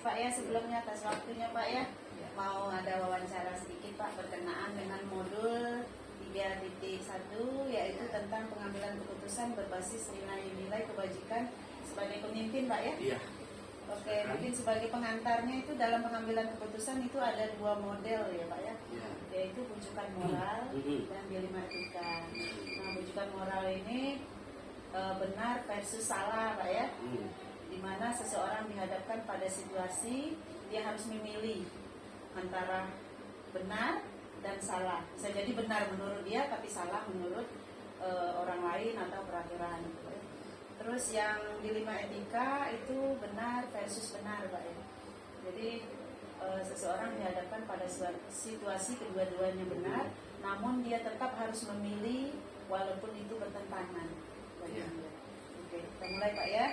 Pak ya sebelumnya atas waktunya Pak ya. Mau ada wawancara sedikit Pak berkenaan dengan modul 3.1 yaitu tentang pengambilan keputusan berbasis nilai-nilai kebajikan sebagai pemimpin Pak ya. Iya. Oke, mungkin sebagai pengantarnya itu dalam pengambilan keputusan itu ada dua model ya Pak ya. Yaitu bujukan moral dan dilema etika. Nah, bujukan moral ini benar versus salah Pak ya. Di mana seseorang dihadapkan pada situasi dia harus memilih antara benar dan salah. Bisa jadi benar menurut dia tapi salah menurut orang lain atau peraturan. Terus yang dilema etika itu benar versus benar Pak ya. Jadi seseorang dihadapkan pada situasi kedua-duanya benar, namun dia tetap harus memilih walaupun itu bertentangan. Ya. Oke, kita mulai Pak ya.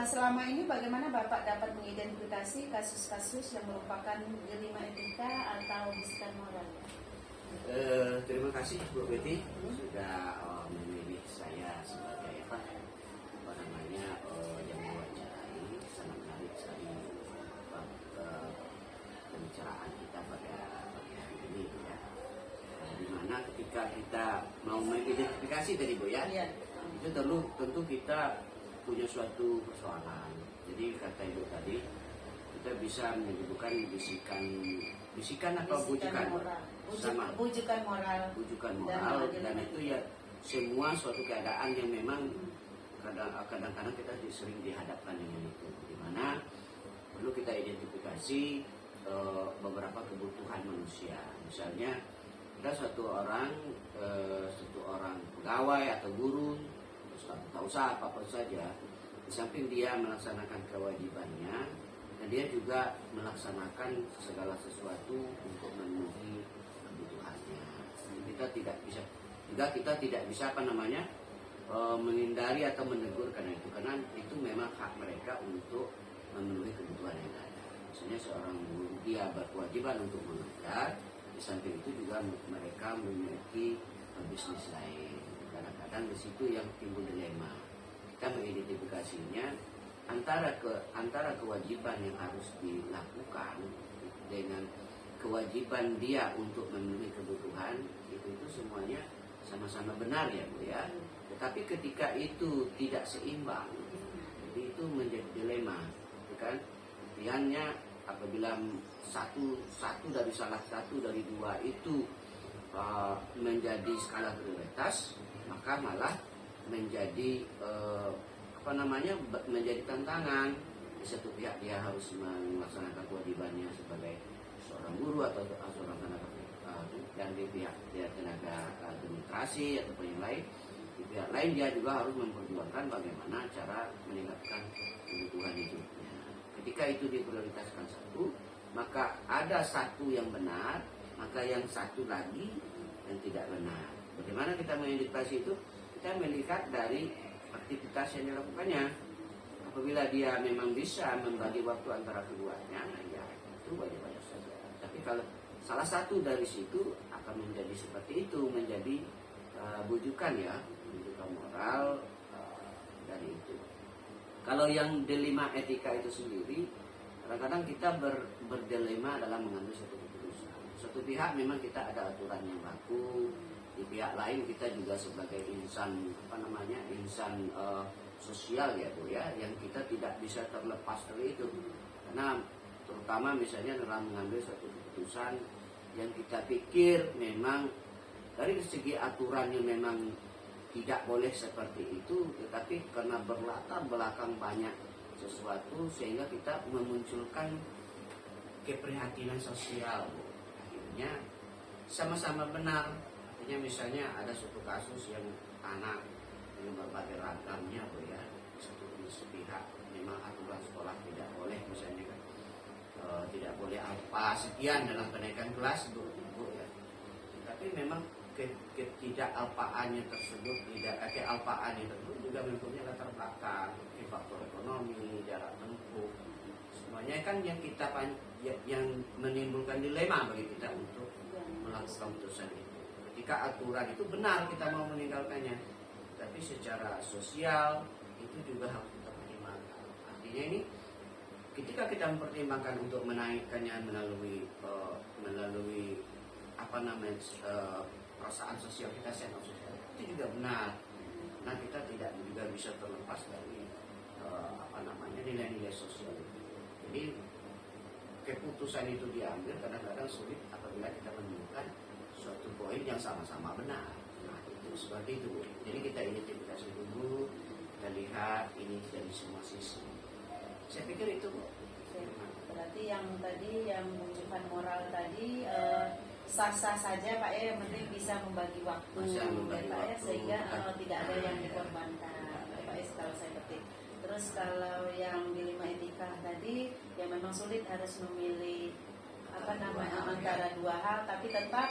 Selama ini bagaimana Bapak dapat mengidentifikasi kasus-kasus yang merupakan dilema etika atau bisikan moral? Terima kasih Bu Betty sudah memilih saya sebagai yang mewawancarai. Sangat menarik sekali pembicaraan kita pada pagi hari ini ya. Dimana ketika kita mau mengidentifikasi tadi Bu ya, itu tentu kita punya suatu persoalan. Jadi kata Ibu tadi kita bisa menyebutkan bisikan atau bujukan moral. Sama bujukan moral dan itu ya semua suatu keadaan yang memang kadang-kadang kita sering dihadapkan dengan itu, di mana perlu kita identifikasi beberapa kebutuhan manusia. Misalnya ada suatu orang pegawai atau guru atau usaha apa saja, di samping dia melaksanakan kewajibannya dan dia juga melaksanakan segala sesuatu untuk memenuhi kebutuhannya. Kita tidak bisa menghindari atau menegur karena itu memang hak mereka untuk memenuhi kebutuhan yang ada. Misalnya seorang guru dia berkewajiban untuk mengajar, di samping itu juga mereka memiliki bisnis lain. Kadang-kadang di situ yang timbul dilema. Kita mengidentifikasinya antara kewajiban yang harus dilakukan dengan kewajiban dia untuk memenuhi kebutuhan itu semuanya sama-sama benar ya Bu ya. Tetapi ketika itu tidak seimbang, jadi itu menjadi dilema, kan? Pilihannya apabila satu dari salah satu dari dua itu menjadi skala prioritas, maka malah menjadi menjadi tantangan. Di satu pihak dia harus melaksanakan kewajibannya sebagai seorang guru atau seorang tenaga dan di pihak dia tenaga administrasi ataupun yang lain. Di pihak lain dia juga harus memperjuangkan bagaimana cara meningkatkan kebutuhan hidupnya. Ketika itu diprioritaskan satu, maka ada satu yang benar, maka yang satu lagi yang tidak benar. Bagaimana kita mengidentifikasi itu? Kita melihat dari aktivitas yang dilakukannya. Apabila dia memang bisa membagi waktu antara keduanya, ya itu wajar-wajar saja. Tapi kalau salah satu dari situ akan menjadi seperti itu, menjadi bujukan moral dari itu. Kalau yang dilema etika itu sendiri, kadang-kadang kita berdilema dalam mengambil suatu keputusan. Satu pihak memang kita ada aturan yang baku, di pihak lain kita juga sebagai insan sosial ya Bu ya, yang kita tidak bisa terlepas dari itu. Karena terutama misalnya dalam mengambil suatu keputusan yang kita pikir memang dari segi aturannya memang tidak boleh seperti itu, tetapi karena berlatar belakang banyak sesuatu sehingga kita memunculkan keprihatinan sosial. Akhirnya sama-sama benar. Artinya misalnya ada suatu kasus yang anak dengan berbagai ragamnya Bu ya, satu sepihak memang aturan sekolah tidak boleh misalnya kan, tidak boleh apa sekian dalam kenaikan kelas Bu ya. Tapi memang ketidakapaannya tersebut juga mempunyai latar belakang, faktor ekonomi, jarak tempuh, semuanya kan yang menimbulkan dilema bagi kita untuk melakukan keputusan itu. Ketika aturan itu benar kita mau meninggalkannya, tapi secara sosial itu juga harus kita pertimbangkan. Artinya ini ketika kita mempertimbangkan untuk menaikkannya melalui apa namanya perasaan sosial kita, sense sosial, itu juga benar. Nah, kita tidak juga bisa terlepas dari apa namanya nilai-nilai sosial itu. Jadi keputusan itu diambil kadang-kadang sulit apabila kita menemukan suatu poin yang sama-sama benar. Nah, itu seperti itu. Jadi kita identifikasi dulu, kita lihat ini dari semua sisi. Saya pikir itu. Berarti yang tadi yang menunjukkan moral tadi sah-sah saja Pak ya, yang penting bisa membagi waktu ya Pak ya, sehingga tidak ada yang dikorbankan ya, Pak ya, kalau saya petik. Terus kalau yang di 5 etika tadi yang memang sulit harus memilih apa namanya antara dua hal, tapi tetap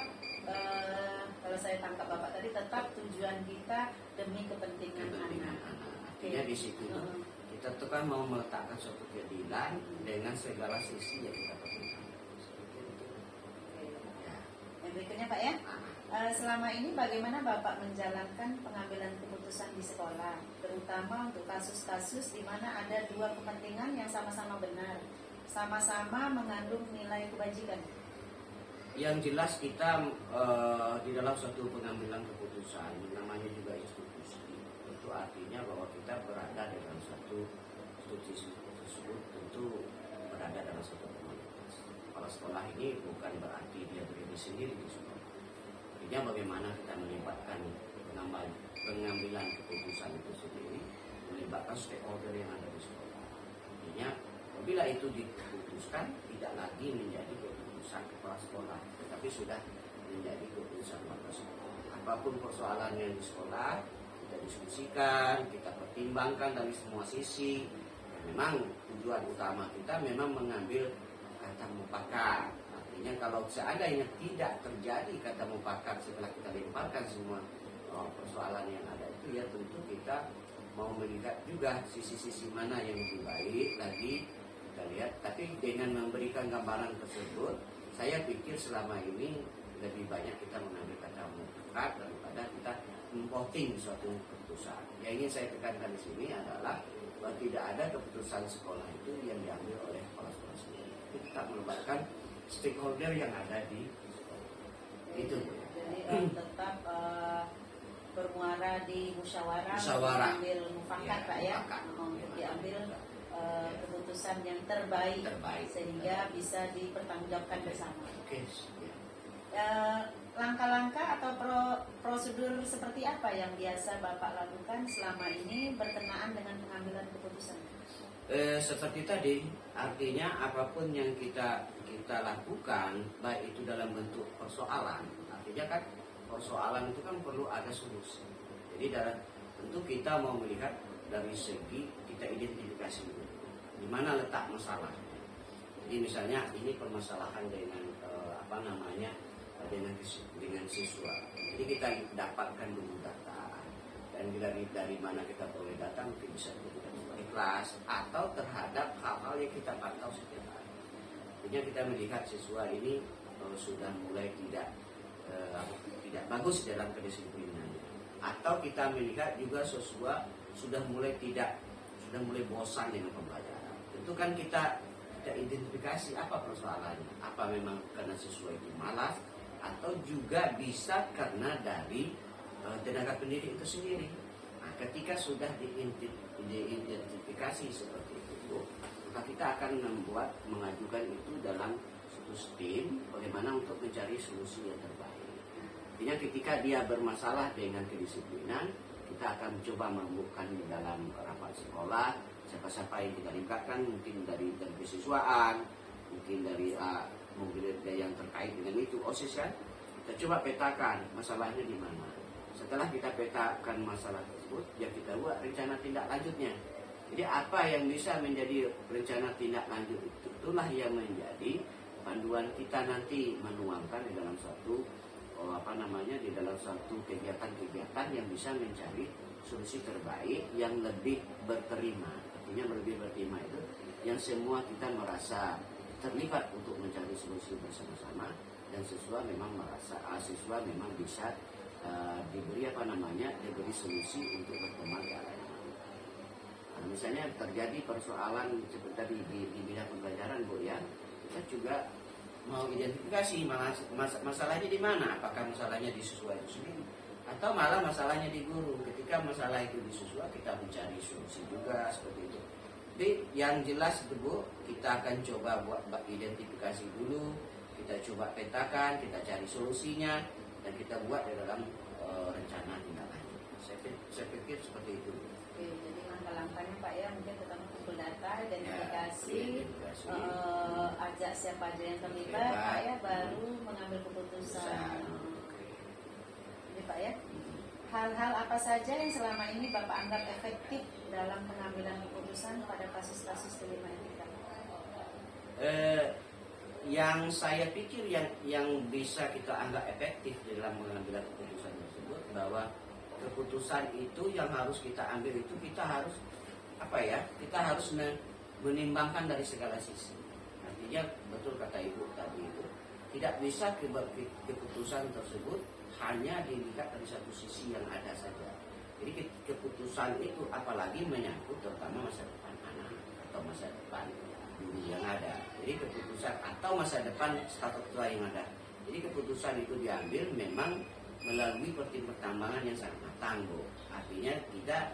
kalau saya tangkap Bapak tadi tetap tujuan kita demi kepentingan anak. Artinya di situ kita tuh kan mau meletakkan suatu keadilan dengan segala sisi yang kita perlukan. Yang berikutnya Pak ya, selama ini bagaimana Bapak menjalankan pengambilan keputusan di sekolah, terutama untuk kasus-kasus di mana ada dua kepentingan yang sama-sama benar, sama-sama mengandung nilai kebajikan? Yang jelas kita di dalam suatu pengambilan keputusan, namanya juga institusi, itu artinya bahwa kita berada dalam suatu institusi tersebut, tentu berada dalam suatu komunitas. Kalau sekolah ini bukan berarti dia berdiri sendiri di sekolah. Artinya bagaimana kita melibatkan pengambilan keputusan itu sendiri, melibatkan stakeholder yang ada di sekolah. Artinya apabila itu diputuskan tidak lagi menjadi keputusan kepala sekolah, tetapi sudah menjadi keputusan warga sekolah. Apapun persoalannya di sekolah, kita diskusikan, kita pertimbangkan dari semua sisi. Memang tujuan utama kita memang mengambil kata mufakat. Artinya kalau seandainya tidak terjadi kata mufakat setelah kita lemparkan semua persoalan yang ada itu, ya tentu kita mau melihat juga sisi-sisi mana yang lebih baik lagi kita lihat. Tapi dengan memberikan gambaran tersebut, saya pikir selama ini lebih banyak kita mengambil kata mufakat daripada kita memvoting suatu keputusan. Yang ingin saya tekankan di sini adalah bahwa tidak ada keputusan sekolah itu yang diambil oleh kepala sekolah sendiri. Kita melibatkan stakeholder yang ada di sekolah. Itu. Jadi tetap bermuara di musyawarah. Mengambil mufakat Pak ya, untuk diambil keputusan yang terbaik, sehingga bisa dipertanggungjawabkan bersama. Oke. Langkah-langkah atau prosedur seperti apa yang biasa Bapak lakukan selama ini berkenaan dengan pengambilan keputusan? Seperti tadi, artinya apapun yang kita lakukan, baik itu dalam bentuk persoalan, artinya kan persoalan itu kan perlu ada solusi. Jadi tentu kita mau melihat dari segi kita identifikasi dulu, di mana letak masalahnya. Jadi misalnya ini permasalahan dengan dengan siswa. Jadi kita dapatkan dulu data, dan dari mana kita boleh data, mungkin bisa kita dari kelas atau terhadap hal-hal yang kita pantau setiap hari. Artinya kita melihat siswa ini sudah mulai tidak bagus dalam kedisiplinannya, atau kita melihat juga siswa sudah mulai bosan dengan pembelajaran. Tentu kan kita identifikasi apa persoalannya, apa memang karena siswa itu malas, atau juga bisa karena dari tenaga pendidik itu sendiri. Nah, ketika sudah diidentifikasi seperti itu, maka kita akan mengajukan itu dalam suatu tim bagaimana untuk mencari solusi yang terbaik. Artinya ketika dia bermasalah dengan kedisiplinan, kita akan coba menemukan di dalam rapat sekolah siapa-siapa yang kita libatkan, mungkin dari kesiswaan, mungkin dari yang terkait dengan itu, OSIS kan. Kita coba petakan masalahnya di mana. Setelah kita petakan masalah tersebut, ya kita buat rencana tindak lanjutnya. Jadi apa yang bisa menjadi rencana tindak lanjut itu, itulah yang menjadi panduan kita nanti menuangkan di dalam suatu di dalam suatu kegiatan-kegiatan yang bisa mencari solusi terbaik yang lebih berterima. Artinya lebih berterima itu yang semua kita merasa terlibat untuk mencari solusi bersama-sama, dan siswa memang bisa diberi solusi untuk berkembang ke arah yang misalnya terjadi persoalan seperti tadi di bidang pembelajaran Bu ya, kita juga mau identifikasi masalahnya di mana, apakah masalahnya di siswa itu sendiri atau malah masalahnya di guru. Ketika masalah itu di siswa, kita mencari solusi juga seperti itu. Jadi yang jelas itu Bu, kita akan coba buat identifikasi dulu, kita coba petakan, kita cari solusinya, dan kita buat di dalam rencana tindak lanjut. Saya pikir seperti itu. Oke, jadi langkah-langkahnya Pak ya, mungkin pertama kumpul data, identifikasi, ajak siapa aja yang terlibat, Pak ya, baru mengambil keputusan. Jadi Pak ya, hal-hal apa saja yang selama ini Bapak anggap efektif dalam pengambilan keputusan pada kasus-kasus dilema etika? Yang saya pikir yang bisa kita anggap efektif dalam mengambil keputusan tersebut, bahwa keputusan itu yang harus kita ambil itu kita harus kita harus menimbangkan dari segala sisi. Artinya betul kata Ibu tadi itu, tidak bisa keputusan tersebut hanya dilihat dari satu sisi yang ada saja. Jadi keputusan itu apalagi menyangkut terutama masa depan anak atau masa depan guru yang ada. Jadi keputusan atau masa depan statuta yang ada. Jadi keputusan itu diambil memang melalui pertimbangan yang sangat matang, Bu. Artinya kita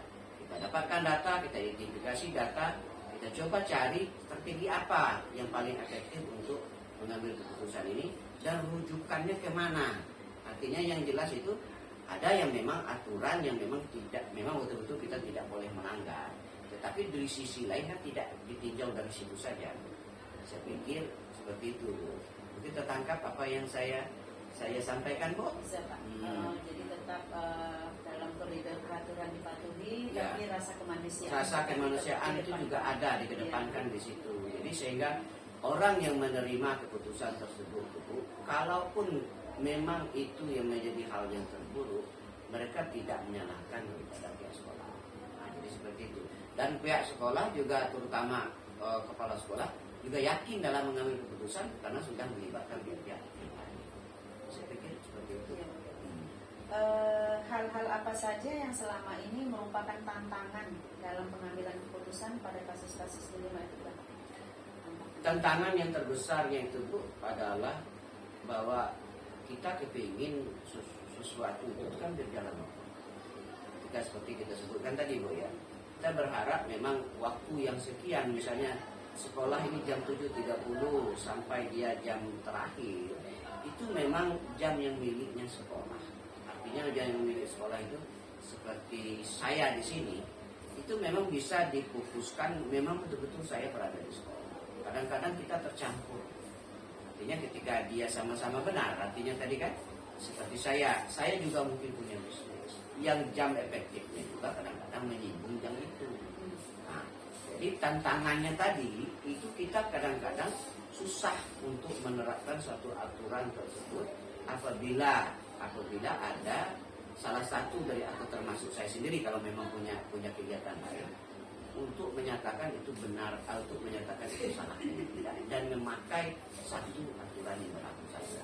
dapatkan data, kita identifikasi data, kita coba cari strategi apa yang paling efektif untuk mengambil keputusan ini dan rujukannya kemana. Artinya yang jelas itu ada yang memang aturan yang memang betul-betul kita tidak boleh melanggar. Tetapi dari sisi lain kan tidak ditinjau dari situ saja. Saya pikir seperti itu. Mungkin tertangkap apa yang saya sampaikan, Bu? Bisa Pak. Jadi tetap dalam koridor peraturan dipatuhi, Ya. tapi rasa kemanusiaan. Rasa kemanusiaan itu juga ada dikedepankan di situ. Jadi sehingga orang yang menerima keputusan tersebut, Bu, kalaupun memang itu yang menjadi hal yang terburuk, mereka tidak menyalahkan kepada pihak sekolah. Nah, jadi seperti itu. Dan pihak sekolah juga terutama kepala sekolah juga yakin dalam mengambil keputusan karena sudah melibatkan pihak-pihak yang lain. Saya pikir seperti itu. Hal-hal apa saja yang selama ini merupakan tantangan dalam pengambilan keputusan pada kasus-kasus dilema etika? Tantangan yang terbesarnya itu, Bu, adalah bahwa kita kepingin sesuatu itu kan berjalan waktu. Ketika seperti kita sebutkan tadi, Bu ya, kita berharap memang waktu yang sekian, misalnya sekolah ini jam 7.30 sampai dia jam terakhir, itu memang jam yang miliknya sekolah. Artinya jam yang milik sekolah itu seperti saya di sini, itu memang bisa difokuskan, memang betul-betul saya berada di sekolah. Kadang-kadang kita tercampur. Artinya ketika dia sama-sama benar, artinya tadi kan seperti saya juga mungkin punya bisnis yang jam efektifnya juga kadang-kadang menyinggung jam itu. Nah, jadi tantangannya tadi itu kita kadang-kadang susah untuk menerapkan suatu aturan tersebut apabila ada salah satu dari, atau termasuk saya sendiri kalau memang punya kegiatan lain, untuk menyatakan itu benar atau untuk menyatakan itu salah tidak, dan memakai satu aturan yang berlaku saja.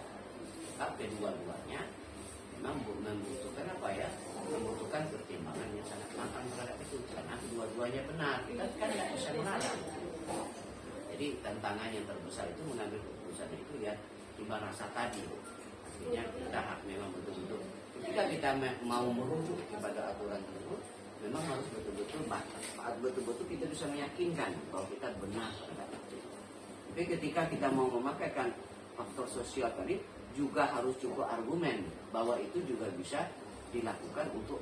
Tapi kedua-duanya memang membutuhkan membutuhkan pertimbangan yang sangat matang terhadap itu, karena kedua-duanya benar, kita kan tidak bisa melarang. Jadi tantangan yang terbesar itu mengambil keputusan itu ya timbang rasa tadi. Artinya kita memang betul-betul ketika kita mau merujuk kepada aturan tersebut, memang harus betul-betul kita bisa meyakinkan bahwa kita benar terhadap itu. Tapi ketika kita mau memakaikan faktor sosial tadi, juga harus cukup argumen bahwa itu juga bisa dilakukan untuk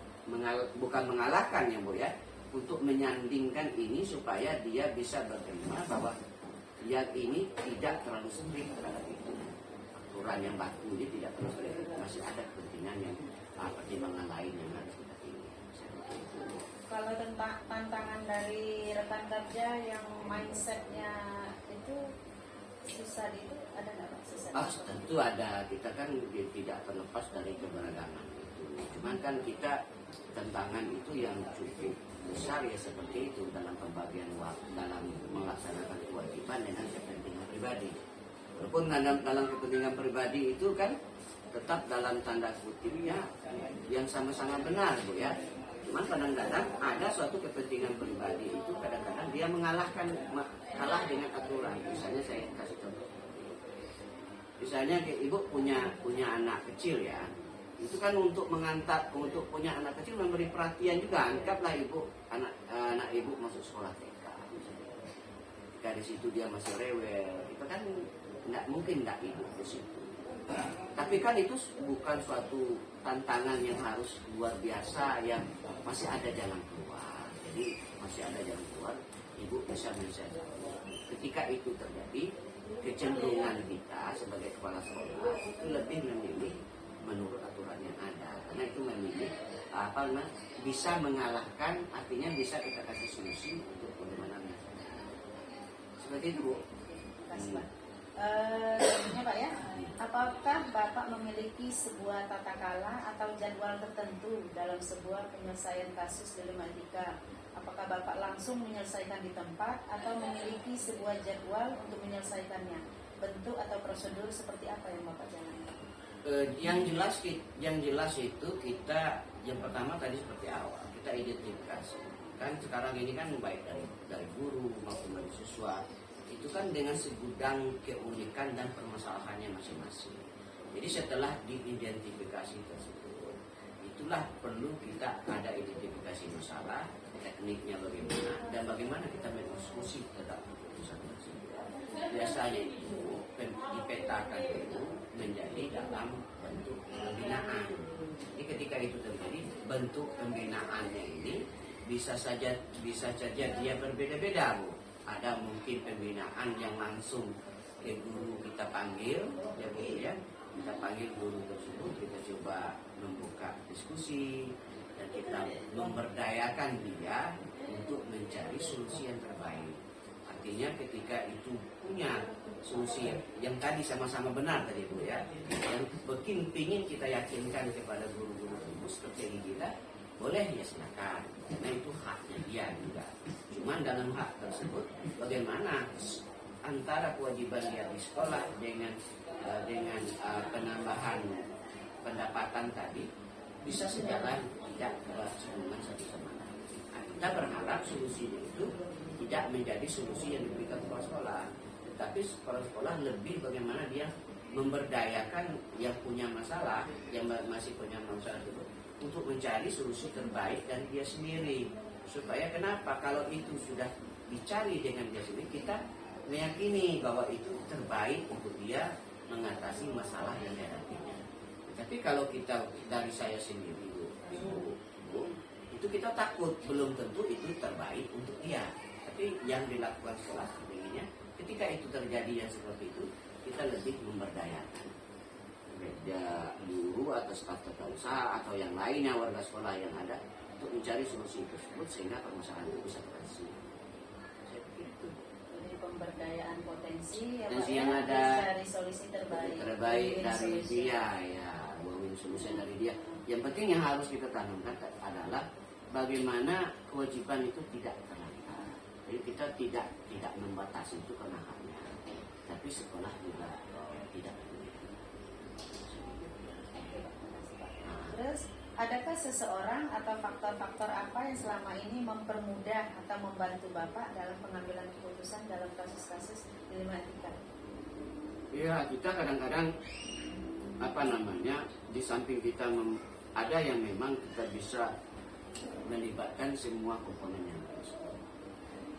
bukan mengalahkan ya, Bu ya, untuk menyandingkan ini supaya dia bisa berterima bahwa yang ini tidak terlalu sempit terhadap itu. Aturan yang baku ini tidak terlalu sempit, masih ada kepentingan yang pertimbangan lain yang harus kita pilih. Kalau tentang tantangan dari rekan kerja yang mindsetnya itu susah itu ada nggak Pak? Tentu ada. Kita kan tidak terlepas dari keberagaman itu. Cuman kan kita tantangan itu yang cukup besar ya seperti itu dalam pembagian waktu, dalam melaksanakan kewajiban dengan kepentingan pribadi. Walaupun dalam kepentingan pribadi itu kan tetap dalam tanda kutipnya yang sama-sama benar, Bu ya. Cuman kadang-kadang ada suatu kepentingan pribadi itu dia kalah dengan aturan. Misalnya saya kasih contoh. Misalnya ibu punya anak kecil ya, itu kan untuk punya anak kecil memberi perhatian juga. Anggaplah anak ibu masuk sekolah TK, jika di situ dia masih rewel, itu kan nggak mungkin nggak ibu ke situ. Tapi kan itu bukan suatu tantangan yang harus luar biasa, yang masih ada jalan keluar. Jadi masih ada jalan keluar, ibu bisa menyelesaikan. Ketika itu terjadi, kecenderungan kita sebagai kepala sekolah itu lebih memilih menurut aturan yang ada, karena itu memilih bisa mengalahkan, artinya bisa kita kasih solusi untuk bagaimana seperti itu, Bu. Kasih, Pak. Selanjutnya Pak ya, apakah Bapak memiliki sebuah tata kala atau jadwal tertentu dalam sebuah penyelesaian kasus dilematika? Apakah Bapak langsung menyelesaikan di tempat atau memiliki sebuah jadwal untuk menyelesaikannya? Bentuk atau prosedur seperti apa yang Bapak jalankan? Yang jelas itu kita, yang pertama tadi seperti awal kita identifikasi. Kan sekarang ini kan baik dari guru maupun dari siswa, itu kan dengan segudang keunikan dan permasalahannya masing-masing. Jadi setelah diidentifikasi tersebut, itulah perlu kita ada identifikasi masalah, tekniknya bagaimana, dan bagaimana kita berdiskusi tentang keputusan tersebut. Biasanya itu dipetakan itu menjadi dalam bentuk pembinaan. Jadi ketika itu terjadi, bentuk pembinaannya ini bisa saja dia berbeda-beda, Bu. Ada mungkin pembinaan yang langsung ke guru kita panggil, ya Bu ya. Kita panggil guru tersebut, kita coba membuka diskusi dan kita memberdayakan dia untuk mencari solusi yang terbaik. Artinya ketika itu punya solusi yang tadi sama-sama benar tadi Bu ya, yang ingin kita yakinkan kepada guru-guru strategi kita, boleh ya silakan, karena itu haknya dia juga. Cuman dalam hak tersebut, bagaimana antara kewajiban dia di sekolah dengan penambahan pendapatan tadi bisa sejalan, tidak berhubungan satu sama lain. Nah, kita berharap solusinya itu tidak menjadi solusi yang diberikan kepala sekolah, tetapi kepala sekolah lebih bagaimana dia memberdayakan yang punya masalah, yang masih punya masalah itu, untuk mencari solusi terbaik dari dia sendiri. Supaya kenapa? Kalau itu sudah dicari dengan dia sendiri, kita meyakini bahwa itu terbaik untuk dia mengatasi masalah yang dihadapinya. Tapi kalau kita dari saya sendiri, Bu, itu kita takut belum tentu itu terbaik untuk dia. Tapi yang dilakukan sekolah sebagainya, ketika itu terjadi yang seperti itu, kita lebih memberdayakan beda guru atau staf tata usaha atau yang lainnya warga sekolah yang ada untuk mencari solusi tersebut sehingga permasalahan itu bisa berhasil. Saya pikir itu. Jadi pemberdayaan potensi yang ada, cari solusi terbaik dari dia ya, win solusi dari dia. Yang penting yang harus kita tanamkan adalah bagaimana kewajiban itu tidak terlantar. Jadi kita tidak membatasi itu karena haknya, tapi sekolah juga tidak. Terus, adakah seseorang atau faktor-faktor apa yang selama ini mempermudah atau membantu Bapak dalam pengambilan keputusan dalam kasus-kasus dilematika? Ya, kita kadang-kadang di samping kita ada yang memang kita bisa melibatkan semua komponen yang harus.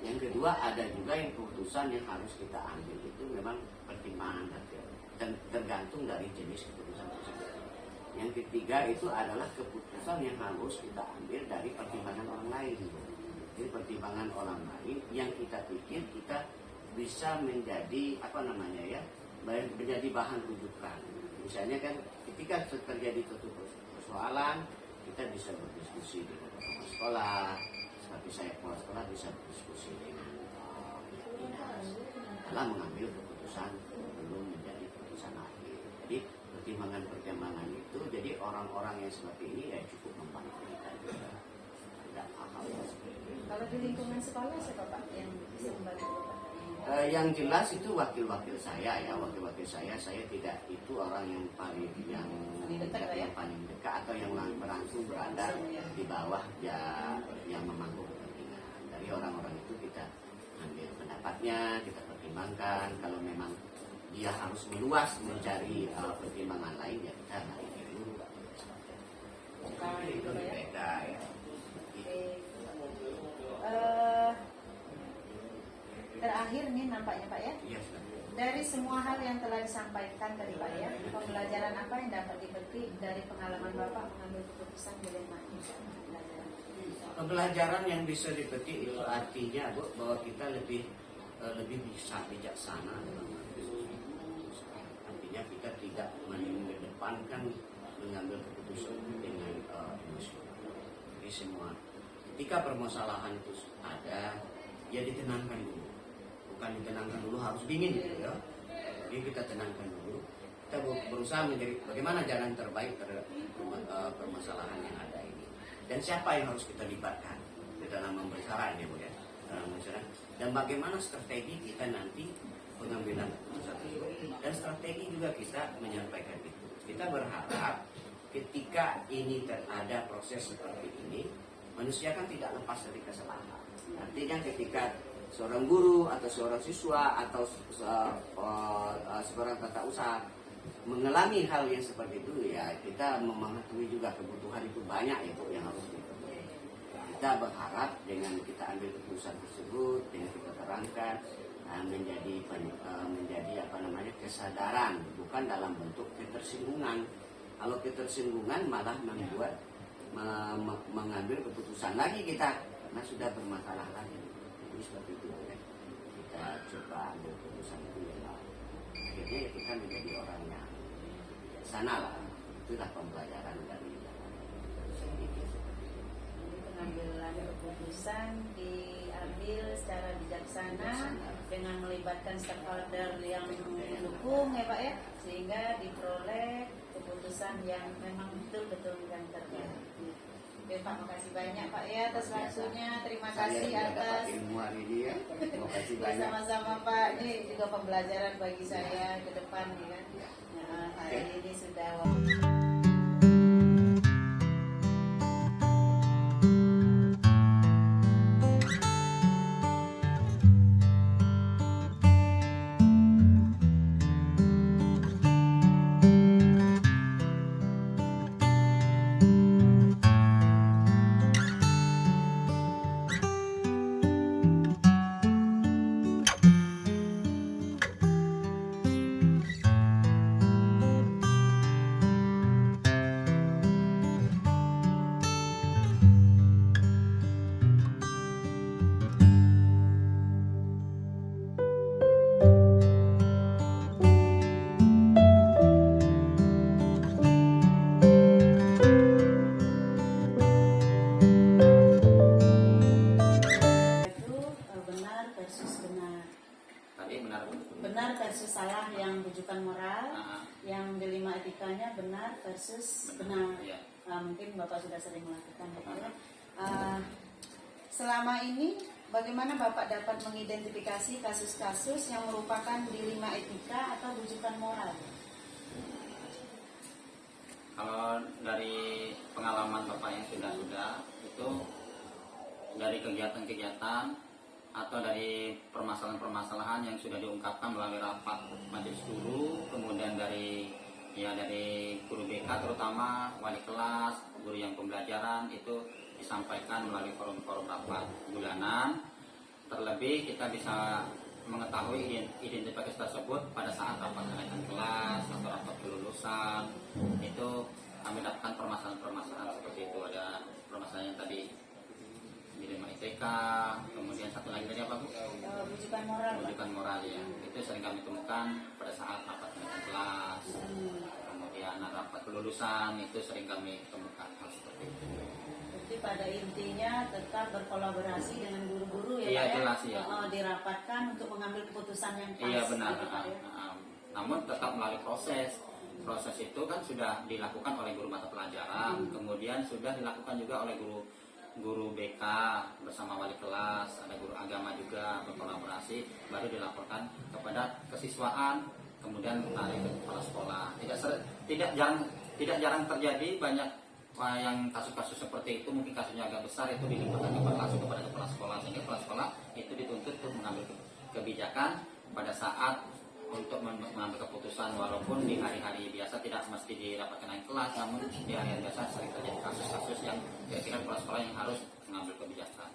Yang kedua, ada juga yang keputusan yang harus kita ambil itu memang pertimbangan dan tergantung dari jenis keputusan tersebut. Yang ketiga itu adalah keputusan yang harus kita ambil dari pertimbangan orang lain. Jadi pertimbangan orang lain yang kita pikir kita bisa menjadi menjadi bahan rujukan. Misalnya kan ketika terjadi suatu persoalan, kita bisa berdiskusi dengan kepala sekolah. Seperti saya kepala sekolah bisa berdiskusi dengan dinas dalam mengambil keputusan belum menjadi keputusan akhir. Jadi pertimbangan itu, jadi orang-orang yang seperti ini ya cukup membantu kita juga. Tidak hal-hal yang seperti ini. Kalau di lingkungan sekolah siapa Pak yang bisa membantu Bapak? Yang jelas itu wakil-wakil saya ya, saya tidak itu orang yang paling dekat, yang paling dekat atau yang langsung berada di bawah ya, yang memangku kepentingan. Dari orang-orang itu kita pihaknya, kita pertimbangkan. Kalau memang dia harus meluas mencari pertimbangan lain, ya kita naik dulu. Itu lebih beda ya. Terakhir nih nampaknya Pak ya, Iya, sudah. dari semua hal yang telah disampaikan tadi Pak ya, pembelajaran apa yang dapat dipetik dari pengalaman Bapak mengambil keputusan dilema pembelajaran? Pembelajaran yang bisa dipetik itu artinya Bu, bahwa kita lebih bisa bijaksana dalam artinya kita tidak mengedepankan mengambil keputusan dengan emosional. Jadi semua ketika permasalahan itu ada, ya ditenangkan dulu. Bukan ditenangkan dulu harus dingin gitu ya. Jadi kita tenangkan dulu. Kita berusaha menjadi bagaimana jalan terbaik terhadap permasalahan yang ada ini. Dan siapa yang harus kita libatkan di dalam membicarakan ya Bu ya. Dalam membicarakan. Dan bagaimana strategi kita nanti pengambilan keputusan tersebut. Dan strategi juga kita menyampaikan itu. Kita berharap ketika ini ada proses seperti ini, manusia kan tidak lepas dari kesalahan. Artinya ketika seorang guru atau seorang siswa atau seorang tata usaha mengalami hal yang seperti itu, ya kita memahami juga kebutuhan itu banyak ya Bu yang harus dipenuhi. Kita berharap dengan kita ambil keputusan tersebut, dengan kita terangkan menjadi kesadaran, bukan dalam bentuk ketersinggungan. Kalau ketersinggungan malah membuat mengambil keputusan lagi kita karena sudah bermasalah lagi. Jadi seperti itu ya. Kita coba ambil keputusan itu ya. Akhirnya ya kita menjadi orang yang sana lah. Itulah pembelajaran dari Pengambilan keputusan diambil secara bijaksana dengan melibatkan stakeholder yang mendukung ya Pak ya, sehingga diperoleh keputusan yang memang betul-betul yang terbaik. Oke Pak, makasih banyak Pak ya atas waktunya. Terima kasih atas ilmu hari ini ya. Terima kasih banyak. Sama-sama Pak. Ini juga pembelajaran bagi saya ke depan ya. Nah, hari ini sudah benar versus salah, yang rujukan moral, yang dilema etikanya benar versus benar. Mungkin Bapak sudah sering melakukan Bapak ya. Selama ini bagaimana Bapak dapat mengidentifikasi kasus-kasus yang merupakan dilema etika atau rujukan moral? Kalau dari pengalaman Bapak yang sudah itu dari kegiatan-kegiatan atau dari permasalahan-permasalahan yang sudah diungkapkan melalui rapat majelis guru, kemudian dari guru BK terutama wali kelas, guru yang pembelajaran itu disampaikan melalui forum-forum rapat bulanan. Terlebih kita bisa mengetahui identitas tersebut pada saat rapat kenaikan kelas atau rapat kelulusan. Itu kami dapatkan permasalahan-permasalahan seperti itu. Ada permasalahan yang tadi dilema ITK, kemudian satu lagi tadi apa Bu? Rujukan moral. Rujukan moral ya. Itu sering kami temukan pada saat rapat kenaikan kelas. Kemudian rapat kelulusan itu sering kami temukan hal seperti itu. Jadi pada intinya tetap berkolaborasi dengan guru-guru ya Iya, Pak jelas, ya. ya. Dirapatkan untuk mengambil keputusan yang pas. Iya benar. gitu, Pak, ya. Namun tetap melalui proses itu kan sudah dilakukan oleh guru mata pelajaran, kemudian sudah dilakukan juga oleh guru BK bersama wali kelas, ada guru agama juga berkolaborasi, baru dilaporkan kepada kesiswaan, kemudian tarik ke kepala sekolah. Tidak jarang terjadi banyak yang kasus-kasus seperti itu, mungkin kasusnya agak besar, itu dilimpahkan langsung kepada kepala sekolah, sehingga kepala sekolah itu dituntut untuk mengambil kebijakan pada saat untuk mengambil keputusan, walaupun di hari-hari biasa tidak mesti didapatkan naik kelas, namun di hari-hari biasa sering terjadi kasus-kasus yang kira-kira kepala sekolah yang harus mengambil kebijakan.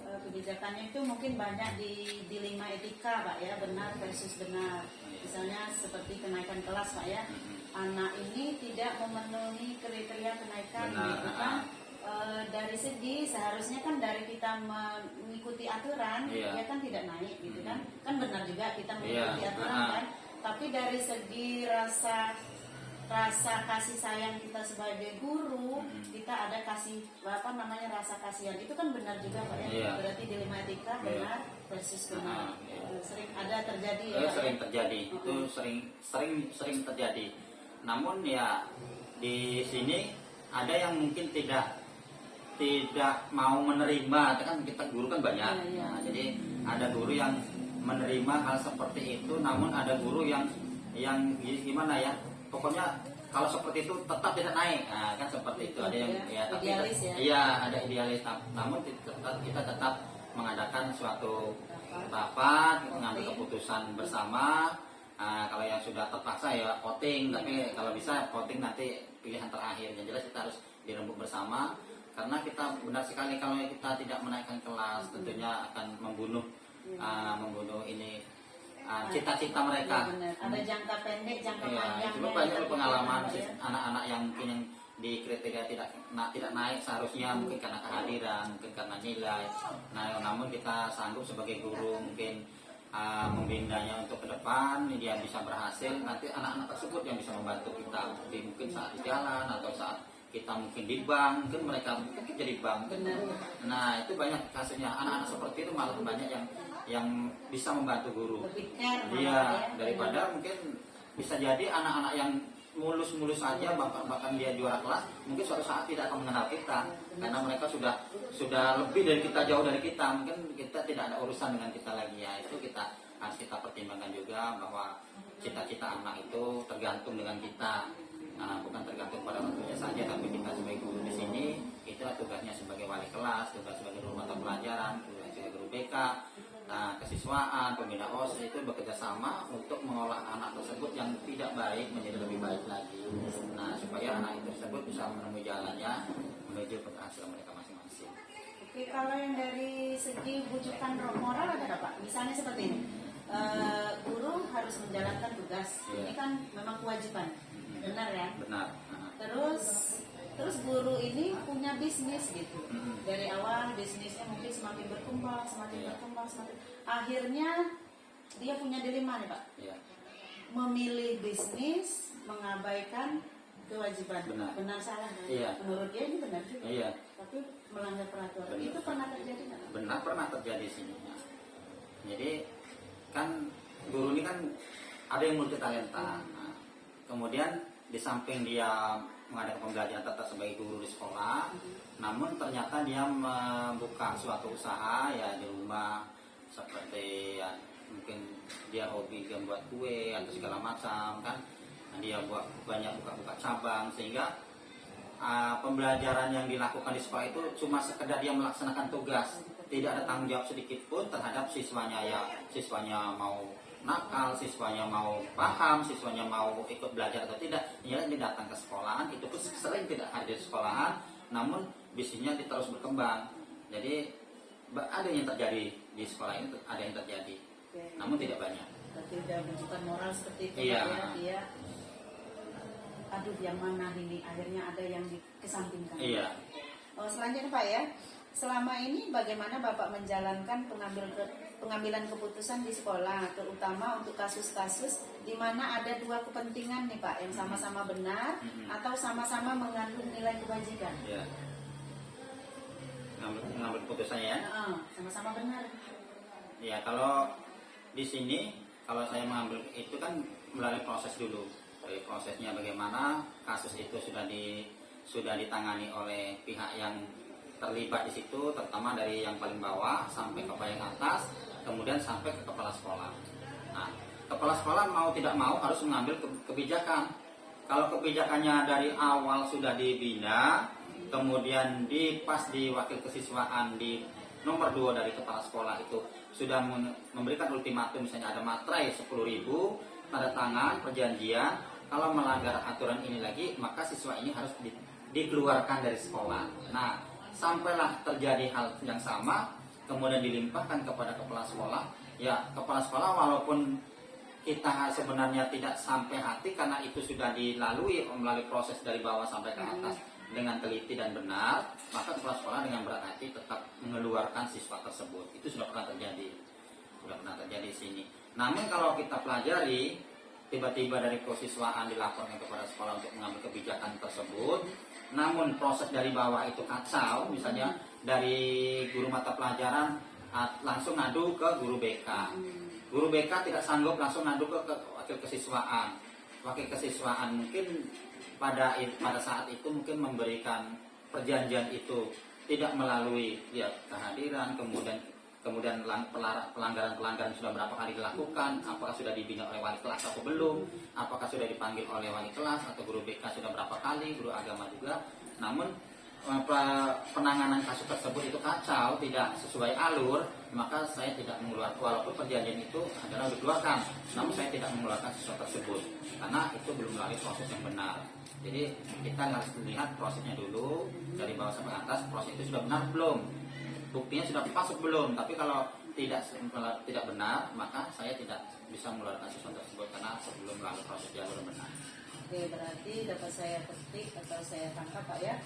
Kebijakannya itu mungkin banyak di dilema etika Pak ya, benar versus benar. Misalnya seperti kenaikan kelas Pak ya, anak ini tidak memenuhi kriteria kenaikan gitu kan. Dari segi seharusnya kan dari kita mengikuti aturan dia kan tidak naik gitu kan benar juga kita mengikuti aturan kan, tapi dari segi rasa kasih sayang kita sebagai guru kita ada kasih rasa kasihan, itu kan benar juga Pak ya. Berarti dilema etika benar versus benar sering ada terjadi ya Pak, sering terjadi itu sering terjadi. Namun ya di sini ada yang mungkin tidak mau menerima, kan kita guru kan banyak. Nah, jadi ada guru yang menerima hal seperti itu, namun ada guru yang gimana ya, pokoknya kalau seperti itu tetap tidak naik. Nah, kan seperti itu. Ada yang tapi idealis ya. Iya, ada idealis, namun kita tetap mengadakan suatu rapat, mengambil keputusan bersama. Kalau yang sudah terpaksa ya voting, tapi kalau bisa voting nanti pilihan terakhir. Yang jelas kita harus dirembuk bersama. Karena kita benar sekali kalau kita tidak menaikkan kelas tentunya akan membunuh ini cita-cita mereka. Ada jangka pendek, jangka panjang. Cuma banyak pengalaman anak-anak yang mungkin yang di kriteria tidak naik seharusnya, mungkin karena kehadiran, mungkin karena nilai. Nah, namun kita sanggup sebagai guru mungkin membinanya untuk ke depan, dia bisa berhasil. Nanti anak-anak tersebut yang bisa membantu kita mungkin saat di jalan atau saat kita mungkin di bank, mungkin mereka mungkin jadi bank. Nah, itu banyak kasusnya anak-anak seperti itu, malah banyak yang bisa membantu guru. Dia daripada mungkin bisa jadi anak-anak yang mulus-mulus saja, bahkan dia juara kelas, mungkin suatu saat tidak akan mengenal kita karena mereka sudah lebih dari kita, jauh dari kita, mungkin kita tidak ada urusan dengan kita lagi. Ya itu kita harus kita pertimbangkan juga bahwa cita-cita anak itu tergantung dengan kita. Bukan tergantung pada waktunya saja, tapi kita sebagai guru di sini itulah tugasnya sebagai wali kelas, tugas sebagai guru mata pelajaran, tugas sebagai guru BK, kesiswaan, pembina OSIS itu bekerja sama untuk mengolah anak tersebut yang tidak baik menjadi lebih baik lagi. Nah, supaya anak itu tersebut bisa menemui jalannya menuju keberhasilan mereka masing-masing. Oke, kalau yang dari segi bujukan moral ada nggak Pak? Misalnya seperti ini, guru harus menjalankan tugas, ini kan memang kewajiban. Benar ya? Benar. Terus guru ini punya bisnis gitu. Dari awal bisnisnya mungkin semakin berkembang. Akhirnya dia punya dilema nih Pak. Memilih bisnis, mengabaikan kewajiban. Benar salah kan? Menurut dia ini benar juga. Tapi melanggar peraturan. Itu pernah terjadi nggak? Benar, pernah terjadi sini. Jadi kan guru ini kan ada yang multi talenta. Kemudian di samping dia mengadakan pembelajaran tetap sebagai guru di sekolah, namun ternyata dia membuka suatu usaha ya di rumah, seperti ya, mungkin dia hobi membuat kue atau segala macam kan. Dia buat banyak buka cabang, sehingga pembelajaran yang dilakukan di sekolah itu cuma sekedar dia melaksanakan tugas, tidak ada tanggung jawab sedikit pun terhadap siswanya. Ya siswanya mau nakal, siswanya mau paham, siswanya mau ikut belajar atau tidak, dia datang ke sekolahan, itu pun sering tidak hadir di sekolahan, namun bisnisnya terus berkembang. Jadi ada yang terjadi di sekolah ini, ada yang terjadi, namun tidak banyak. Berarti udah menunjukkan moral seperti itu ya, dia aduh yang mana ini, akhirnya ada yang dikesampingkan. Selanjutnya Pak ya, selama ini bagaimana Bapak menjalankan pengambilan keputusan di sekolah, terutama untuk kasus-kasus di mana ada dua kepentingan nih Pak, yang sama-sama benar atau sama-sama mengandung nilai kebajikan? Mengambil keputusannya ya? Sama-sama benar. Ya, kalau di sini kalau saya mengambil itu kan melalui proses dulu. Dari prosesnya bagaimana kasus itu sudah ditangani oleh pihak yang terlibat di situ, terutama dari yang paling bawah sampai ke paling atas, kemudian sampai ke kepala sekolah. Nah, kepala sekolah mau tidak mau harus mengambil kebijakan. Kalau kebijakannya dari awal sudah dibina, kemudian pas di wakil kesiswaan nomor 2 dari kepala sekolah itu sudah memberikan ultimatum, misalnya ada materai 10.000, tanda tangan perjanjian, kalau melanggar aturan ini lagi maka siswa ini harus dikeluarkan dari sekolah. Nah, sampailah terjadi hal yang sama, kemudian dilimpahkan kepada kepala sekolah. Ya, kepala sekolah walaupun kita sebenarnya tidak sampai hati karena itu sudah dilalui melalui proses dari bawah sampai ke atas dengan teliti dan benar, maka kepala sekolah dengan berat hati tetap mengeluarkan siswa tersebut. Itu sudah pernah terjadi di sini. Namun kalau kita pelajari, tiba-tiba dari kesiswaan dilaporkan kepada sekolah untuk mengambil kebijakan tersebut, namun proses dari bawah itu kacau, misalnya dari guru mata pelajaran langsung ngadu ke guru BK. Guru BK tidak sanggup, langsung ngadu ke wakil kesiswaan. Wakil kesiswaan mungkin pada saat itu mungkin memberikan perjanjian itu tidak melalui ya kehadiran, kemudian pelanggaran sudah berapa kali dilakukan, apakah sudah dibina oleh wali kelas atau belum, apakah sudah dipanggil oleh wali kelas atau guru BK sudah berapa kali, guru agama juga. Namun penanganan kasus tersebut itu kacau, tidak sesuai alur, maka saya tidak mengeluarkan, walaupun perjanjian itu adalah dikeluarkan, namun saya tidak mengeluarkan siswa tersebut karena itu belum melalui proses yang benar. Jadi kita harus melihat prosesnya dulu dari bawah sampai atas, proses itu sudah benar belum, buktinya sudah masuk belum. Tapi kalau tidak benar, maka saya tidak bisa mengeluarkan siswa tersebut karena sebelum melalui proses jalur benar. Oke, berarti dapat saya petik atau saya tangkap Pak ya,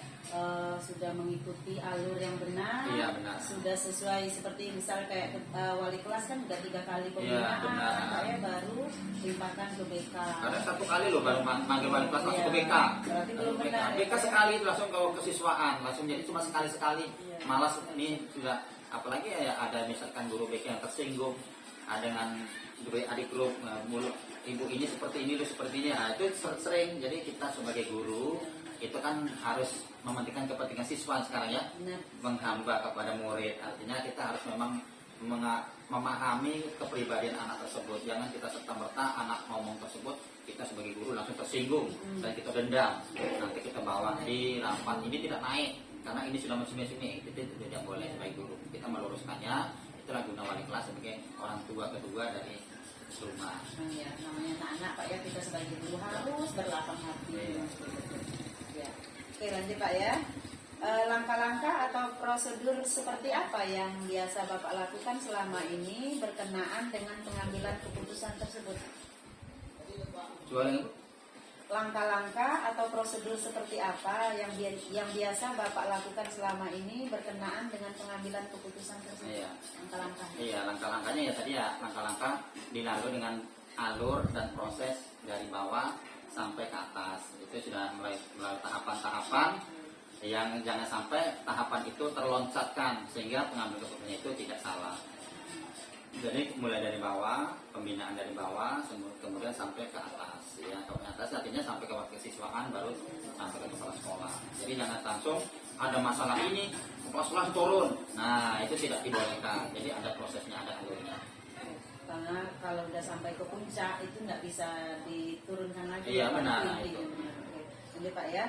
sudah mengikuti alur yang benar, Iya, benar. sudah sesuai seperti misal kayak wali kelas kan udah 3 kali Iya, pembinaan, benar. Pak ya, baru limpahkan ke BK. Karena 1 kali loh baru manggil wali kelas langsung ke BK. Berarti belum benar. BK sekali itu langsung ke kesiswaan, langsung jadi cuma sekali-sekali. Iya. Malas ini sudah, apalagi ya ada misalkan guru BK yang tersinggung dengan guru adik grup mulut ibu ini seperti ini, lu seperti ini. Nah, itu sering. Jadi kita sebagai guru itu kan harus mementingkan kepentingan siswa sekarang ya, Benar. menghamba kepada murid. Artinya kita harus memang memahami kepribadian anak tersebut. Jangan kita serta-merta anak ngomong tersebut kita sebagai guru langsung tersinggung dan kita dendam. Nanti kita bawa di rapat, ini tidak naik karena ini sudah sini. Itu tidak boleh sebagai guru. Kita meluruskannya. Itulah guna wali kelas sebagai orang tua kedua dari rumah. Ya, namanya anak-anak Pak ya, kita sebagai guru harus berlapang hati. Iya. Ya. Oke, lanjut Pak ya. Langkah-langkah atau prosedur seperti apa yang biasa Bapak lakukan selama ini berkenaan dengan pengambilan keputusan tersebut? Jual Langkah-langkah atau prosedur seperti apa yang biasa Bapak lakukan selama ini berkenaan dengan pengambilan keputusan tersebut? Iya. Langkah-langkahnya. Iya, langkah-langkahnya ya tadi ya, langkah-langkah dilalui dengan alur dan proses dari bawah sampai ke atas. Itu sudah mulai tahapan-tahapan yang jangan sampai tahapan itu terloncatkan sehingga pengambil keputusannya itu tidak salah. Jadi mulai dari bawah, pembinaan dari bawah, kemudian sampai ke atas. Ya, ke atas artinya sampai ke wakil siswaan, baru sampai ke kepala sekolah. Jadi jangan langsung ada masalah ini, kepala sekolah turun. Nah, itu tidak dibolehkan. Jadi ada prosesnya, ada alurnya. Karena kalau udah sampai ke puncak itu nggak bisa diturunkan lagi. Iya, benar. Oke. Jadi Pak ya,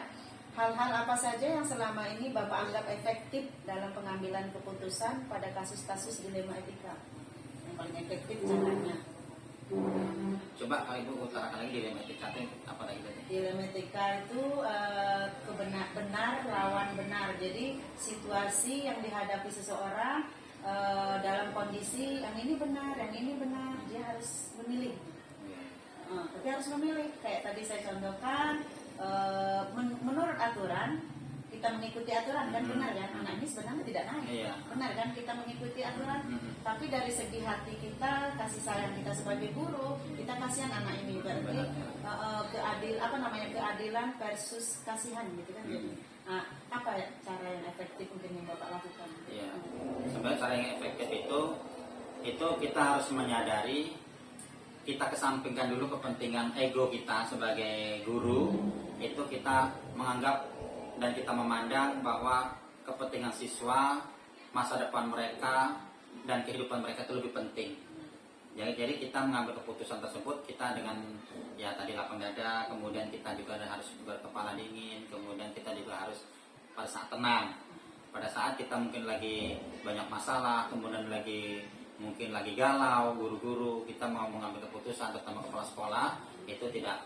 hal-hal apa saja yang selama ini Bapak anggap efektif dalam pengambilan keputusan pada kasus-kasus dilema etika? Yang paling efektif caranya? Coba kalau Ibu utarakan lagi dilema etika itu apa lagi tadi? Dilema etika itu benar lawan benar. Jadi situasi yang dihadapi seseorang dalam kondisi yang ini benar, dia harus memilih. Tapi harus memilih. Kayak tadi saya contohkan, menurut aturan kita mengikuti aturan dan benar kan, anak ini sebenarnya tidak naik. Iya. Benar kan, kita mengikuti aturan. Tapi dari segi hati kita, kasih sayang kita sebagai guru, kita kasihan anak ini. Berarti keadilan versus kasihan gitu kan. Nah, apa ya cara yang efektif mungkin yang Bapak lakukan? Iya. Sebenarnya cara yang efektif itu kita harus menyadari, kita kesampingkan dulu kepentingan ego kita sebagai guru. Itu kita menganggap dan kita memandang bahwa kepentingan siswa, masa depan mereka dan kehidupan mereka itu lebih penting. Jadi kita mengambil keputusan tersebut kita dengan ya tadi lapang dada, kemudian kita juga harus berkepala dingin, kemudian kita juga harus pada saat tenang. pada saat kita mungkin lagi banyak masalah, kemudian mungkin lagi galau, guru-guru kita mau mengambil keputusan terutama kepala sekolah, itu tidak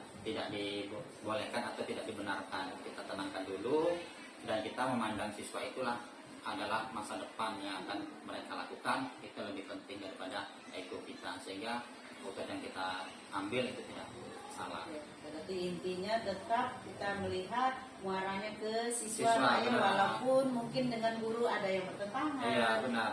dibolehkan atau tidak dibenarkan. Kita tenangkan dulu dan kita memandang siswa itulah adalah masa depan yang akan mereka lakukan, itu lebih penting daripada ego kita, sehingga keputusan yang kita ambil itu tidak salah. Berarti intinya tetap kita melihat muaranya ke siswa, Siswa, lain, benar. walaupun mungkin dengan guru ada yang bertentangan. Iya, benar.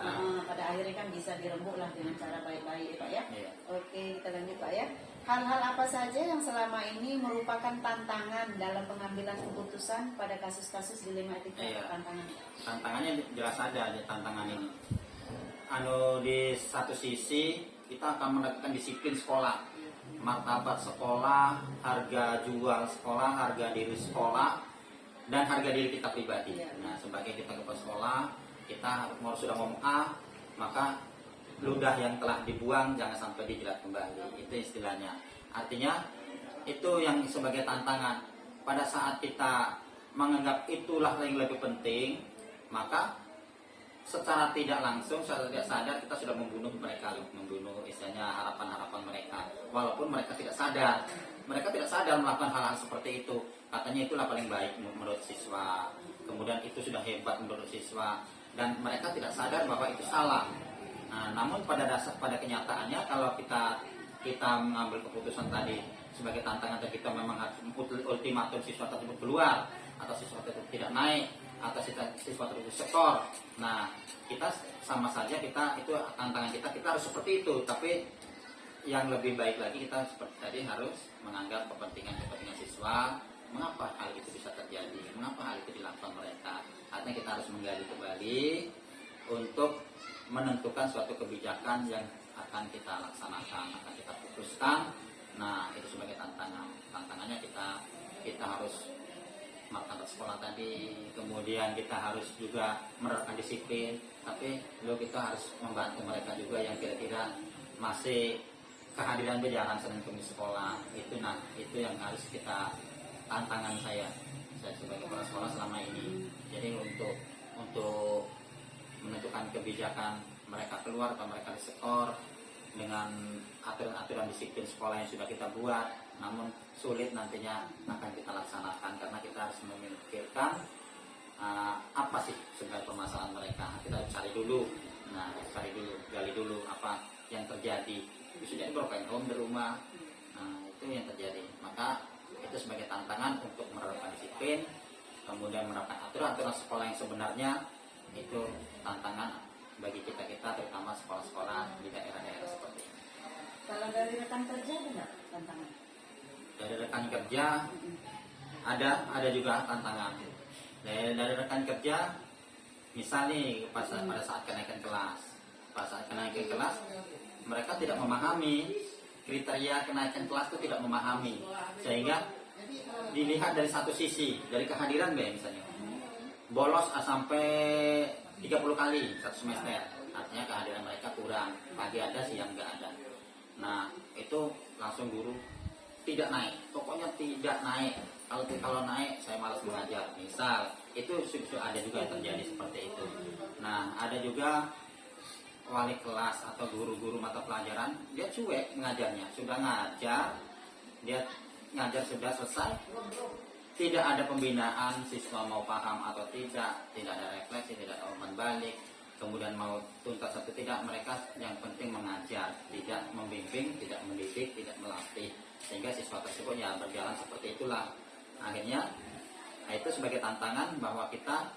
Pada akhirnya kan bisa dirembuk lah dengan cara baik-baik, Pak ya. Iya. Oke, kita lanjut, Pak ya. Hal-hal apa saja yang selama ini merupakan tantangan dalam pengambilan keputusan pada kasus-kasus dilema etika? Iya. Tantangan. Tantangannya jelas ada di tantangan ini. Di satu sisi kita akan menerapkan disiplin sekolah, martabat sekolah, harga jual sekolah, harga diri sekolah, dan harga diri kita pribadi. Iya. Nah, sebagai kita kepala sekolah, kita mau sudah ngomong A, maka ludah yang telah dibuang jangan sampai dijilat kembali. Itu istilahnya. Artinya itu yang sebagai tantangan. Pada saat kita menganggap itulah yang lebih penting, maka secara tidak langsung, secara tidak sadar kita sudah membunuh mereka, membunuh istilahnya harapan-harapan mereka. Walaupun mereka tidak sadar, melakukan hal-hal seperti itu. Katanya itulah paling baik menurut siswa. Kemudian itu sudah hebat menurut siswa, dan mereka tidak sadar bahwa itu salah. Nah, namun pada kenyataannya kalau kita mengambil keputusan tadi sebagai tantangan dan kita memang harus ultimatum siswa tersebut keluar atau siswa tersebut tidak naik atau siswa tersebut skor. Nah, kita sama saja itu tantangan kita harus seperti itu. Tapi yang lebih baik lagi kita seperti tadi harus menganggap kepentingan siswa. Mengapa hal itu bisa terjadi? Mengapa hal itu dilakukan mereka? Artinya kita harus menggali kembali untuk menentukan suatu kebijakan yang akan kita laksanakan, akan kita putuskan. Nah, itu sebagai tantangan. Tantangannya kita harus martabat sekolah tadi, kemudian kita harus juga menerapkan disiplin, tapi kita harus membantu mereka juga yang kira-kira masih kehadiran berjalan Senin Kamis sekolah. Itu yang harus kita tantangan saya sebagai kepala sekolah selama ini. Jadi untuk menentukan kebijakan mereka keluar atau mereka diskor dengan aturan-aturan disiplin sekolah yang sudah kita buat, namun sulit nantinya akan kita laksanakan karena kita harus memikirkan apa sih sebenarnya permasalahan mereka. Kita harus cari dulu, gali dulu apa yang terjadi. Bisa jadi broken home di rumah, itu yang terjadi. Maka itu sebagai tantangan untuk menerapkan disiplin, kemudian menerapkan aturan-aturan sekolah yang sebenarnya. Itu tantangan bagi kita terutama sekolah-sekolah di daerah-daerah seperti ini. Kalau dari rekan kerja ada nggak tantangan? Dari rekan kerja ada juga tantangan. Dari rekan kerja, misalnya pada saat kenaikan kelas, mereka tidak memahami kriteria kenaikan kelas itu tidak memahami, sehingga dilihat dari satu sisi, dari kehadiran misalnya bolos sampai 30 kali satu semester, artinya kehadiran mereka kurang, pagi ada siang nggak ada. Nah, itu langsung guru tidak naik, pokoknya tidak naik. Kalau naik saya malas mengajar, misal itu ada juga yang terjadi seperti itu. Nah, ada juga wali kelas atau guru-guru mata pelajaran dia cuek mengajarnya, sudah ngajar, dia ngajar sudah selesai, tidak ada pembinaan siswa mau paham atau tidak ada refleksi, tidak ada umpan balik, kemudian mau tuntas atau tidak, mereka yang penting mengajar, tidak membimbing, tidak mendidik, tidak melatih, sehingga siswa tersebut ya berjalan seperti itulah. Akhirnya itu sebagai tantangan bahwa kita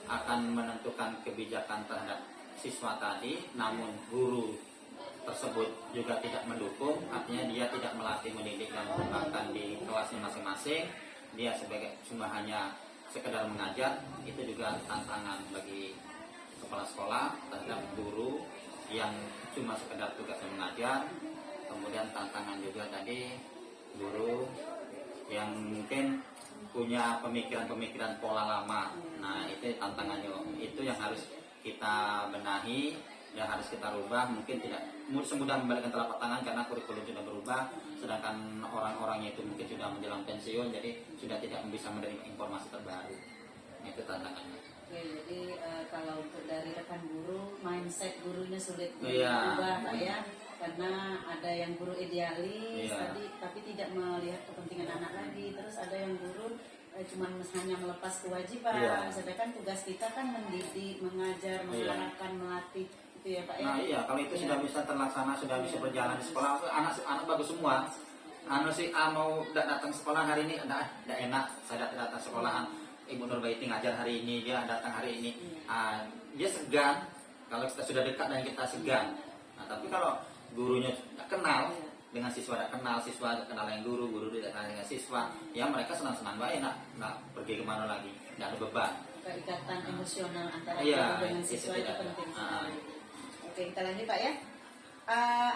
akan menentukan kebijakan terhadap siswa tadi, namun guru tersebut juga tidak mendukung, artinya dia tidak melatih, mendidik dan mengembangkan di kelasnya masing-masing. Dia cuma hanya sekedar mengajar. Itu juga tantangan bagi kepala sekolah terhadap guru yang cuma sekedar tugasnya mengajar. Kemudian tantangan juga tadi guru yang mungkin punya pemikiran-pemikiran pola lama. Nah, itu tantangannya, itu yang harus kita benahi, yang harus kita rubah. Mungkin tidak semudah membalikkan telapak tangan karena kurikulum sudah berubah, sedangkan orang-orangnya itu mungkin sudah menjelang pensiun, jadi sudah tidak bisa menerima informasi terbaru. Itu tantangannya. Oke, jadi kalau untuk dari rekan guru, mindset gurunya sulit Iya. berubah Pak ya, karena ada yang guru idealis Iya. tapi tidak melihat kepentingan anak lagi, terus ada yang guru cuma hanya melepas kewajiban, Iya. sedangkan tugas kita kan mendidik, mengajar, mengarahkan, melatih itu ya Pak ya. Nah iya, kalau itu Iya. sudah bisa terlaksana, sudah bisa berjalan di sekolah, anak bagus semua. Anu si A mau datang sekolah hari ini, enggak enak, saya datang sekolahan. Ibu Nurbaiti ngajar hari ini, dia datang hari ini. Dia segan, kalau kita sudah dekat dan kita segan. Nah, tapi kalau gurunya tidak kenal, dengan siswa tidak kenal, siswa tidak kenal yang guru, guru tidak kenal dengan siswa, ya mereka senang-senang baik, nak pergi kemana lagi, tidak ada beban. Keikatan emosional antara Iya, guru dengan itu siswa itu tidak ada. penting sekali. Oke, kita lanjut Pak ya.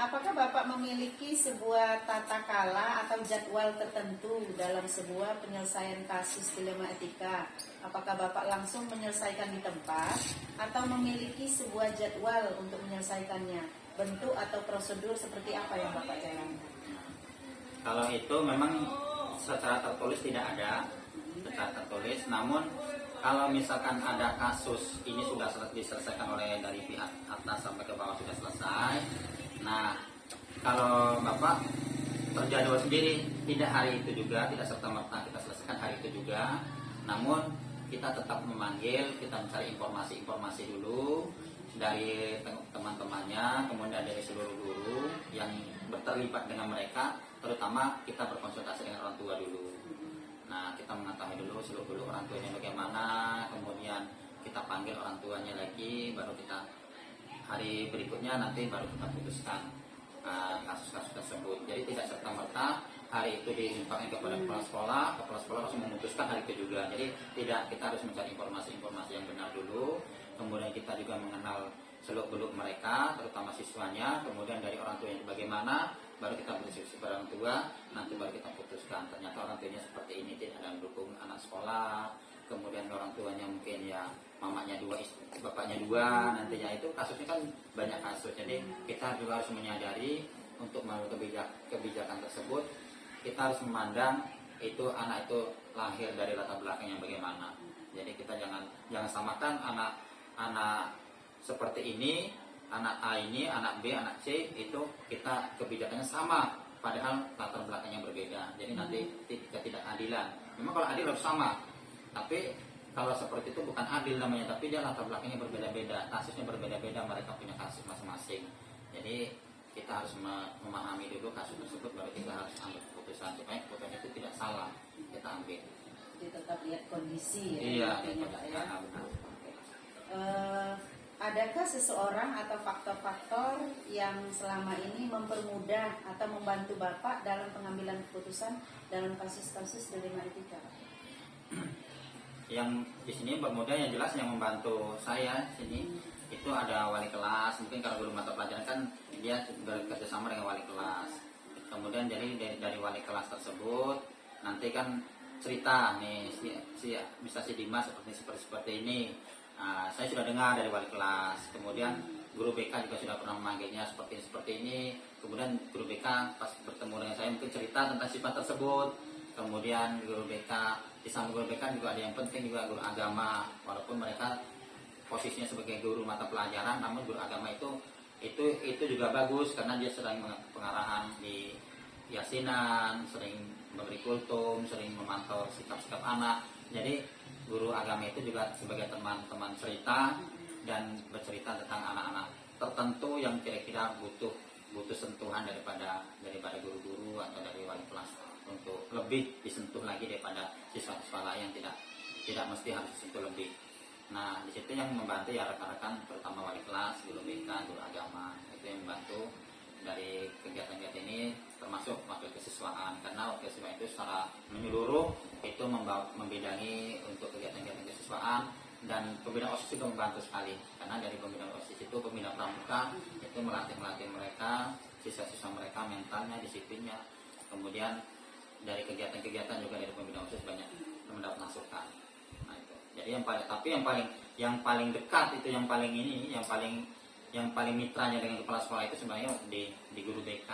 Apakah Bapak memiliki sebuah tata kala atau jadwal tertentu dalam sebuah penyelesaian kasus dilema etika? Apakah Bapak langsung menyelesaikan di tempat atau memiliki sebuah jadwal untuk menyelesaikannya? Bentuk atau prosedur seperti apa yang Bapak jalankan? Kalau itu memang secara tertulis tidak ada, secara tertulis. Namun kalau misalkan ada kasus ini sudah diselesaikan oleh dari pihak atas sampai ke bawah sudah selesai. Nah, kalau Bapak terjadwal sendiri, tidak hari itu juga, tidak serta-merta kita selesaikan hari itu juga. Namun kita tetap memanggil, kita mencari informasi-informasi dulu dari teman-temannya, kemudian dari seluruh guru yang terlibat dengan mereka, terutama kita berkonsultasi dengan orang tua dulu. Nah, kita mengetahui dulu seluruh orang tuanya bagaimana, kemudian kita panggil orang tuanya lagi, baru kita hari berikutnya nanti baru kita putuskan kasus-kasus tersebut. Jadi tidak serta-merta hari itu diinfokan kepada kepala sekolah langsung memutuskan hari itu juga. Jadi tidak, kita harus mencari informasi-informasi yang benar dulu, kemudian kita juga mengenal seluk-beluk mereka, terutama siswanya, kemudian dari orang tuanya bagaimana, baru kita berdiskusi pada orang tua, nanti baru kita putuskan. Ternyata orang tuanya seperti ini, tidak ada mendukung anak sekolah, kemudian orang tuanya mungkin ya mamanya 2, bapaknya 2, nantinya itu kasusnya kan banyak kasus. Jadi kita juga harus menyadari untuk mengambil kebijakan tersebut, kita harus memandang itu anak itu lahir dari latar belakang yang bagaimana. Jadi kita jangan samakan anak seperti ini, anak A ini, anak B, anak C, itu kita kebijakannya sama, padahal latar belakangnya berbeda. Jadi nanti ketidakadilan. Memang kalau adil harus sama, tapi kalau seperti itu bukan adil namanya, tapi dia latar belakangnya berbeda-beda, kasusnya berbeda-beda, mereka punya kasus masing-masing. Jadi kita harus memahami dulu kasus tersebut, baru kita harus ambil keputusan supaya keputusan itu tidak salah kita ambil. Jadi tetap lihat kondisi ya. Iya, intinya, Pak ya. benar. Adakah seseorang atau faktor-faktor yang selama ini mempermudah atau membantu Bapak dalam pengambilan keputusan dalam kasus-kasus dilema etika? Yang di sini bermudah, yang jelas yang membantu saya sini itu ada wali kelas. Mungkin kalau guru mata pelajaran kan dia bekerja sama dengan wali kelas. Kemudian jadi dari wali kelas tersebut nanti kan cerita nih bisa si Dimas seperti ini. Saya sudah dengar dari wali kelas. Kemudian guru BK juga sudah pernah memanggilnya seperti ini. Kemudian guru BK pas bertemu dengan saya mungkin cerita tentang sifat tersebut. Kemudian guru BK, di samping guru BK juga ada yang penting juga guru agama. Walaupun mereka posisinya sebagai guru mata pelajaran, namun guru agama itu juga bagus karena dia sering pengarahan di yasinan, sering memberi kultum, sering memantau sikap-sikap anak. Jadi guru agama itu juga sebagai teman-teman cerita dan bercerita tentang anak-anak tertentu yang kira-kira butuh sentuhan daripada guru-guru atau dari wali kelas untuk lebih disentuh lagi daripada siswa-siswa lain yang tidak mesti harus disentuh lebih. Nah, di situ yang membantu ya rekan-rekan, terutama wali kelas, guru BK, guru agama, itu yang membantu dari kegiatan-kegiatan ini, termasuk wakil kesiswaan, karena wakil kesiswaan itu secara menyeluruh itu membidangi untuk kegiatan-kegiatan kesiswaan, dan pembina OSIS juga membantu sekali, karena dari pembina OSIS itu pembina pramuka itu melatih mereka, siswa-siswa mereka mentalnya, disiplinnya, kemudian dari kegiatan-kegiatan juga dari pembina OSIS banyak mendapat masukan. Nah, itu. Jadi yang paling dekat itu yang paling mitranya dengan kepala sekolah itu sebenarnya di guru BK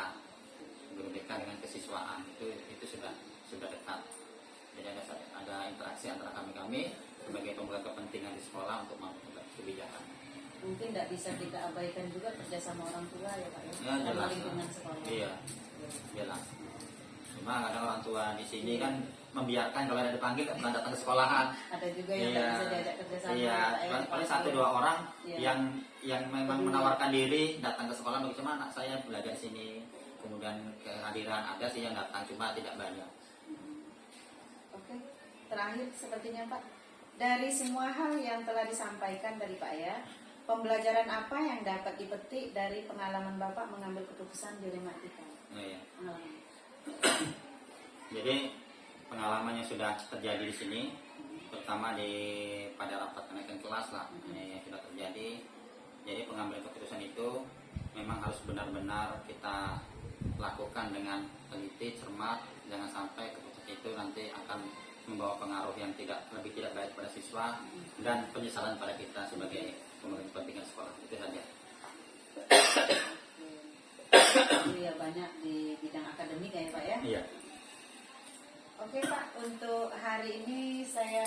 dengan kesiswaan itu sudah dekat. Jadi ada interaksi antara kami sebagai pemegang kepentingan di sekolah untuk membuat kebijakan. Mungkin tidak bisa kita abaikan juga kerjasama orang tua ya Pak ya, Ya, sama jelas. lingkungan sekolah. Iya, jelas. Cuma kadang orang tua di sini kan membiarkan kalau ada dipanggil nggak datang ke sekolahan. Ada juga yang nggak bisa diajak kerjasama. Iya, Pak, ya, paling Pak, satu ya. dua orang Iya. yang memang menawarkan diri datang ke sekolah, bagaimana anak saya belajar di sini, kemudian kehadiran ada sih yang datang, cuma tidak banyak. Oke, terakhir sepertinya Pak, dari semua hal yang telah disampaikan tadi Pak ya, pembelajaran apa yang dapat dipetik dari pengalaman Bapak mengambil keputusan di Rematika? Oh, iya. Pengalaman. Jadi pengalaman yang sudah terjadi di sini, terutama pada rapat kenaikan kelas lah, ini yang sudah terjadi. Jadi pengambilan keputusan itu memang harus benar-benar kita lakukan dengan teliti, cermat, jangan sampai keputusan itu nanti akan membawa pengaruh yang lebih tidak baik pada siswa dan penyesalan pada kita sebagai pemegang kepentingan sekolah. Itu saja. Jadi ya banyak di bidang akademik ya Pak ya. Iya. Oke Pak, untuk hari ini saya